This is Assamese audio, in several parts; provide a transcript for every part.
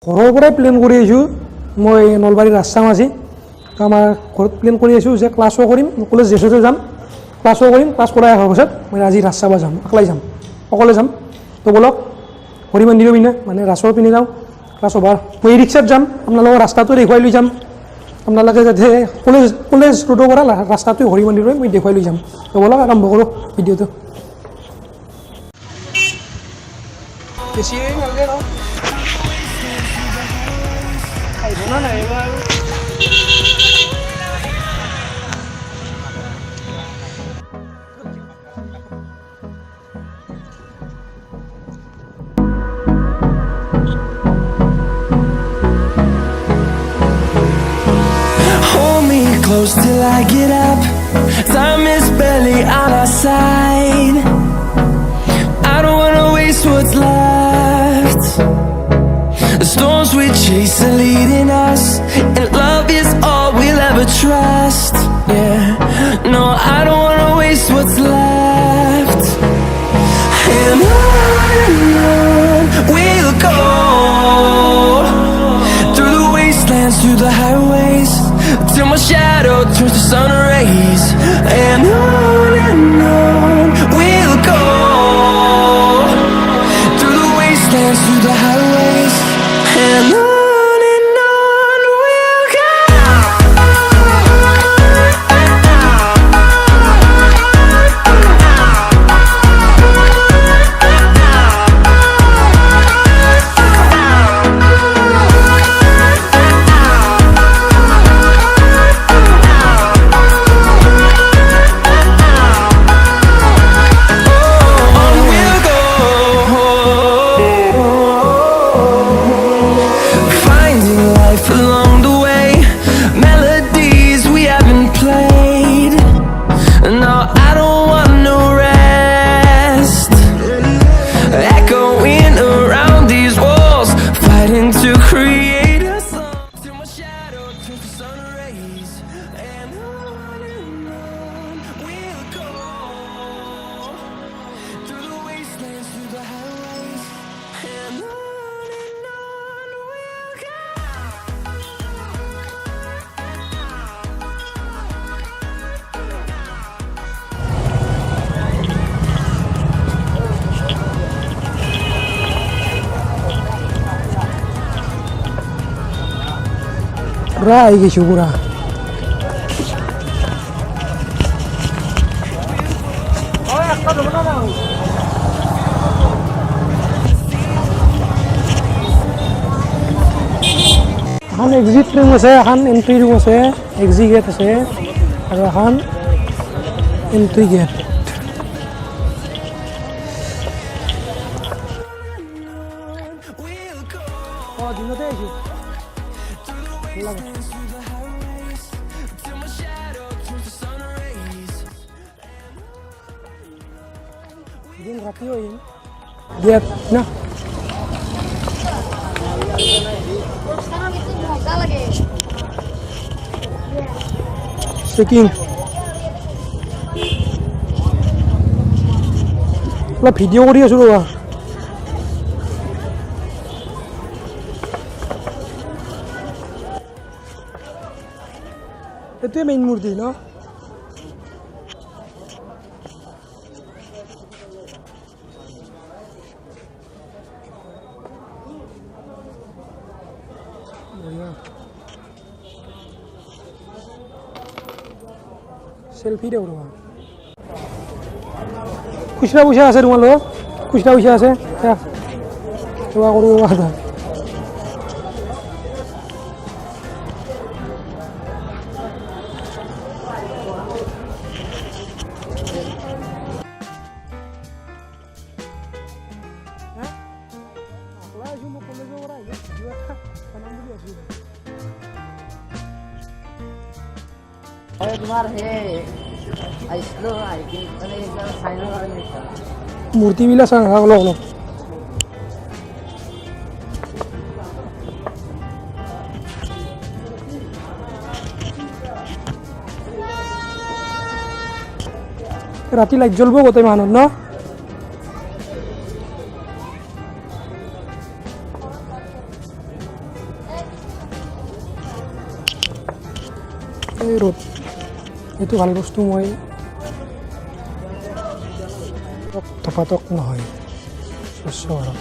ঘৰৰ পৰাই প্লেন কৰি আহিছোঁ মই নলবাৰী ৰাস্তাম আজি আমাৰ ঘৰত প্লেন কৰি আছোঁ যে ক্লাছো কৰিম কলেজ ড্ৰেছতে যাম ক্লাছো কৰিম ক্লাছ কৰাই অহাৰ পাছত মই আজি ৰাস্তাব যাম অকলে যাম তো বলক হৰিমন্দিৰৰ পিনে মানে ৰাসৰ পিনে যাওঁ ক্লাছ অভাৰ মই এই ৰিক্সাত যাম আপোনালোকৰ ৰাস্তাটো দেখুৱাই লৈ যাম আপোনালোকে যাতে কলেজ ৰোডৰ পৰা ৰাস্তাটো হৰিমন্দিৰলৈ মই দেখুৱাই লৈ যাম তো বলক আৰম্ভ কৰোঁ ভিডিঅ'টো বেছি নালাগে ন Close till I get up. Time is barely on our side. I don't wanna waste what's left. The storms we chase are leading us, and love is all we'll ever trust. Yeah, no, I don't wanna waste what's left. And on we'll go, through the wastelands, through the highways, till my shadow turns to sun rays. And on we'll go, through the wastelands, through the highways. And on we'll go. পুৰা আহি গৈছোঁ পুৰা এখন এক্সিট ৰুম আছে এখন এণ্ট্ৰি ৰুম আছে এক্সিট গেট আছে আৰু এখন এণ্ট্ৰি গেট দিনতে আহিছোঁ दिन राति हो गया ना चेकिंग ভিডিঅ' কৰি আছোঁ ৰ'বা এইটোৱে মেইন মূৰ্তি ন সেলফি দেও ৰ'বা খুচৰা পইচা আছে তোমালোকৰ খুচৰা পইচা আছে সেৱা কৰোঁ ৰ'বা মূৰ্তিবিলাক চাওঁ অলপ অলপ ৰাতি লাইট জ্বলব গোটেই মাহত ন এই ৰ'দ এইটো ভাল বস্তু মই টপাটক নহয় স্বচ্ছ ভাৰত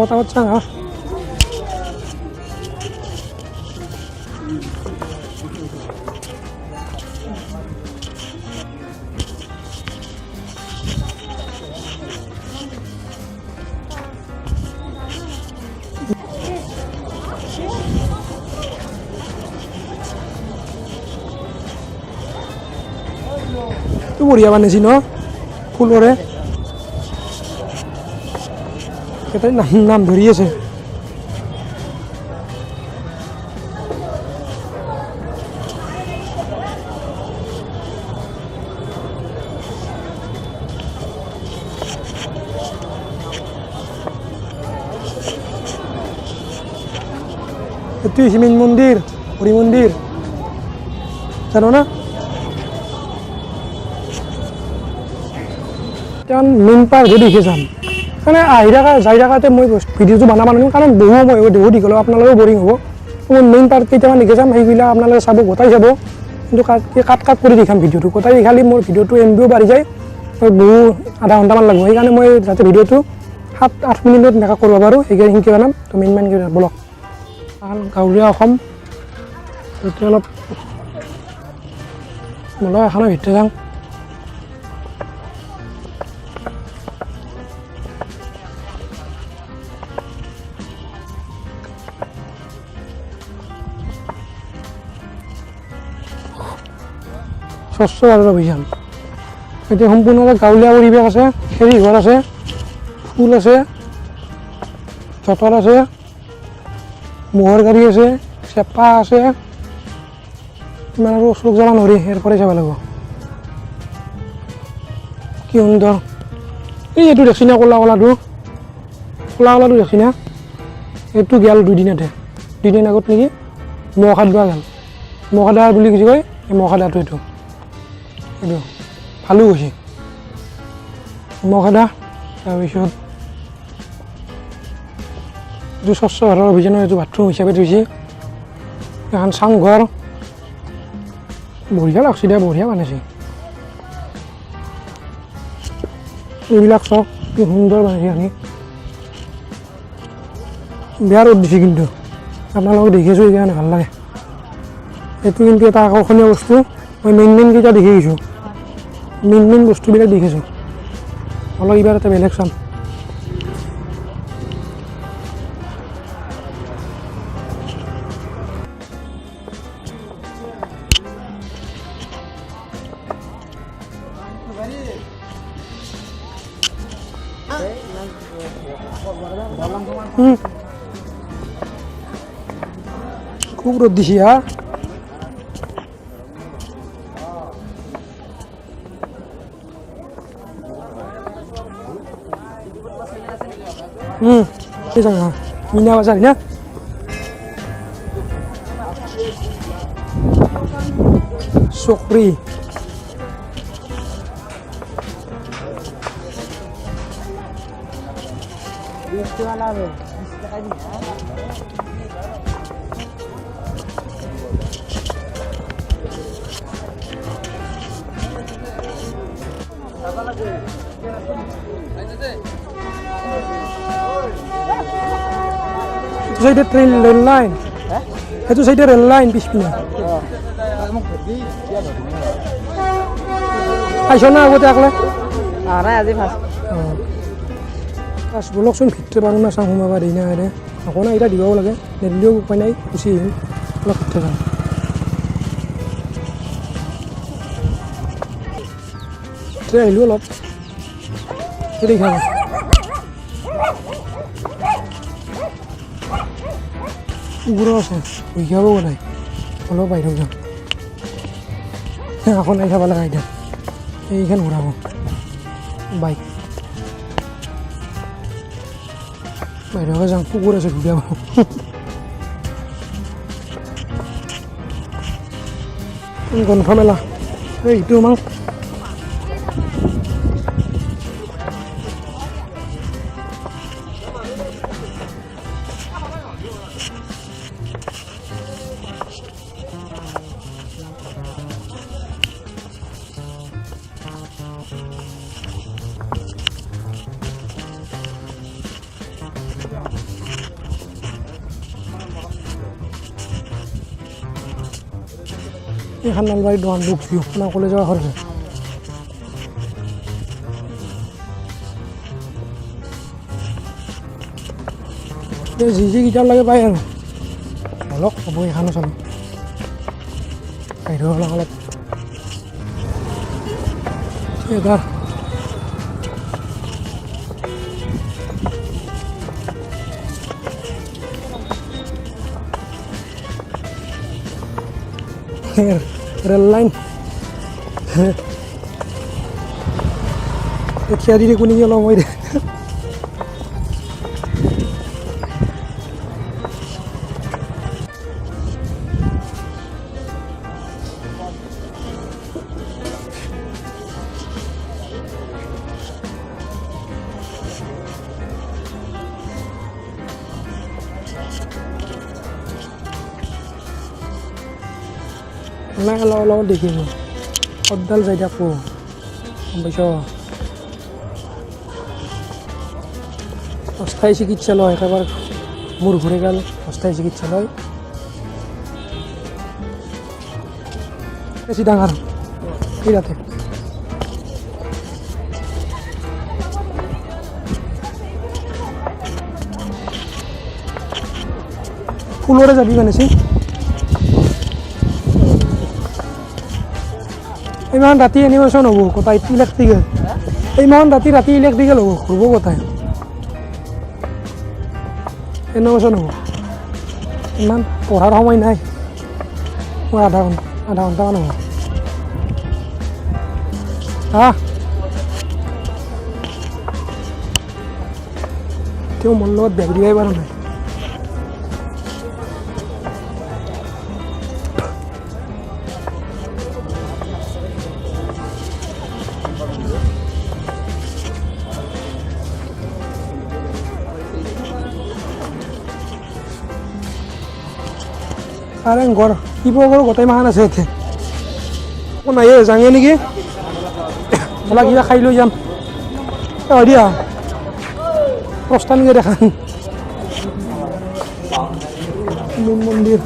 পটাপট চাং তো বঢ়িয়া বানাইছি ন ফুলৰে এটাই নাম ধৰি আছে এইটো হিমিন মন্দিৰ হৰি মন্দিৰ জানো না মেইন পাৰ্ট দেখি যাম মানে আহি থকা যাই থকাতে মই ভিডিঅ'টো বনাব নোৱাৰিম কাৰণ বহু সময় হ'ব বহুত দীঘল আপোনালোকেও বৰিং হ'ব মই মেইন পাৰ্ট কেইটামান দেখি যাম সেইবিলাক আপোনালোকে চাব গোটাই চাব কিন্তু কাট কৰি দেখাম ভিডিঅ'টো গোটাই দেখালে মোৰ ভিডিঅ'টো এমবিও বাঢ়ি যায় বহু আধা ঘণ্টামান লাগিব সেইকাৰণে মই যাতে ভিডিঅ'টো 7-8 মিনিটত মেকআপ কৰিব পাৰোঁ সেইকাৰণে শিকি বনাম তো মেইন বলক গাঁৱলীয়া অসম এতিয়া অলপ বলক এখনৰ ভিতৰত যাওঁ স্বচ্ছ ভাৰত অভিযান এতিয়া সম্পূৰ্ণভাৱে গাঁৱলীয়া পৰিৱেশ আছে খেৰী ঘৰ আছে ফুল আছে চতৰ আছে মহৰ গাড়ী আছে চেপা আছে ইমান আৰু ওচৰত যাব নোৱাৰি ইয়াৰ পৰাই যাব লাগিব কি সুন্দৰ এইটো দেখছি না ক'লা ক'লাটো দেখছি না এইটো গেল দুদিন আগত নেকি মহখাদা গেল মহখাদা বুলি কি কয় এই মহখাদাটো এইটো ভালো হৈছে মহখাদা তাৰপিছত এইটো স্বচ্ছ ভাৰত অভিযানৰ এইটো বাথৰুম হিচাপে থৈছে এখন চাংঘৰ বঢ়িয়া লাগছে দে বঢ়িয়া বনাইছে এইবিলাক চব কি সুন্দৰ বনাইছে আমি বেয়া ৰ'দ দিছে কিন্তু আপোনালোকে দেখিছোঁ সেইকাৰণে ভাল লাগে এইটো কিন্তু এটা আকৰ্ষণীয় বস্তু মই মেইন কেইটা দেখি আহিছোঁ মেইন বস্তুবিলাক দেখিছোঁ অলপ এইবাৰ এটা বেলেগ চাম খুব রোদ দিছি হ্যাঁ এই জায়গা মিনা বাজার না চকরি সাইডে ট্রেন রেল লাইন সেইটো সাইডে রেল লাইন পিছপিনে আইছ না আগতে আকলে নাই আজি ফাৰ্ষ্ট বলকচোন ভিতৰে পাৰোঁ না চাওঁ সোমাবা দেই না এনে আকৌ না এতিয়া দিবও লাগে নিদিলেও উপায় নাই গুচি আহিম অলপ ভিতৰে যাম ভিতৰে আহিলোঁ অলপ দেখা কুকুৰো আছে শুই খাব নাই অলপ বাহিৰত যাম আকৌ নাই খাব লগা এতিয়া এইখন ঘূৰাব বাইক বাহিৰকে যাওঁ কুকুৰ আছে ঘূৰাব গ্ৰন্থ মেলা এইটো আমাক এইখন নলবাৰী দোকান বুক ভিউ আপোনাৰ কলেজৰ ঘৰ যি কিতাপ লাগে পায় আৰু অলপ হ'ব এইখানো চালোঁ বাহিৰ অলপ অলপ এবাৰ ৰেল লাইন থিয়া দি কোনে অলপ মই দে নাই অলপ অলপ দেখিছোঁ সদডাল যাই থাকোঁ গম পাইছ অস্থায়ী চিকিৎসালয় একেবাৰে মূৰ ঘূৰি গ'ল অস্থায়ী চিকিৎসালয় বেছি ডাঙৰ এই তাতে ফুলৰে যাবি মানেছি ইমান ৰাতি এনিমেশ্যন হ'ব কোথায় ইলেক্ট্ৰিকেল ইমান ৰাতি ইলেক্ট্ৰিকেল হ'ব ঘূৰিব কোথায় এনিমেশ্যন হ'ব ইমান পঢ়াৰ সময় নাই মোৰ আধা ঘণ্টামান হ'ব তেওঁ মোৰ লগত বেগ দিবাই পৰা নাই আরে ঘর কি পাবো গোটাই মাহান আছে ইয়াতে নাই যাঙে নেকি বলা কিবা খাই লৈ যাম হয় দিয়া প্ৰস্থান গিয়ে দেখান মন্দিৰ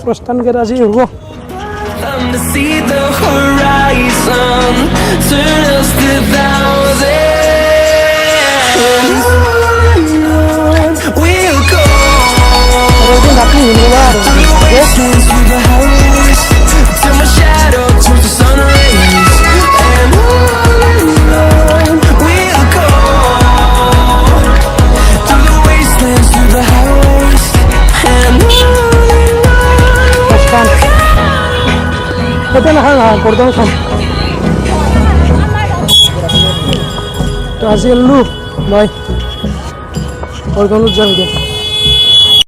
প্রস্থান গেট আজি হব Come to see the horizon, turn us to thousands. We'll go through the wastelands, through the highways, till my shadow turns to sun rays. And on we'll go through the wastelands, through the highways, and Ito na cordon son. To asi lu, boy. Cordon lu jang dia.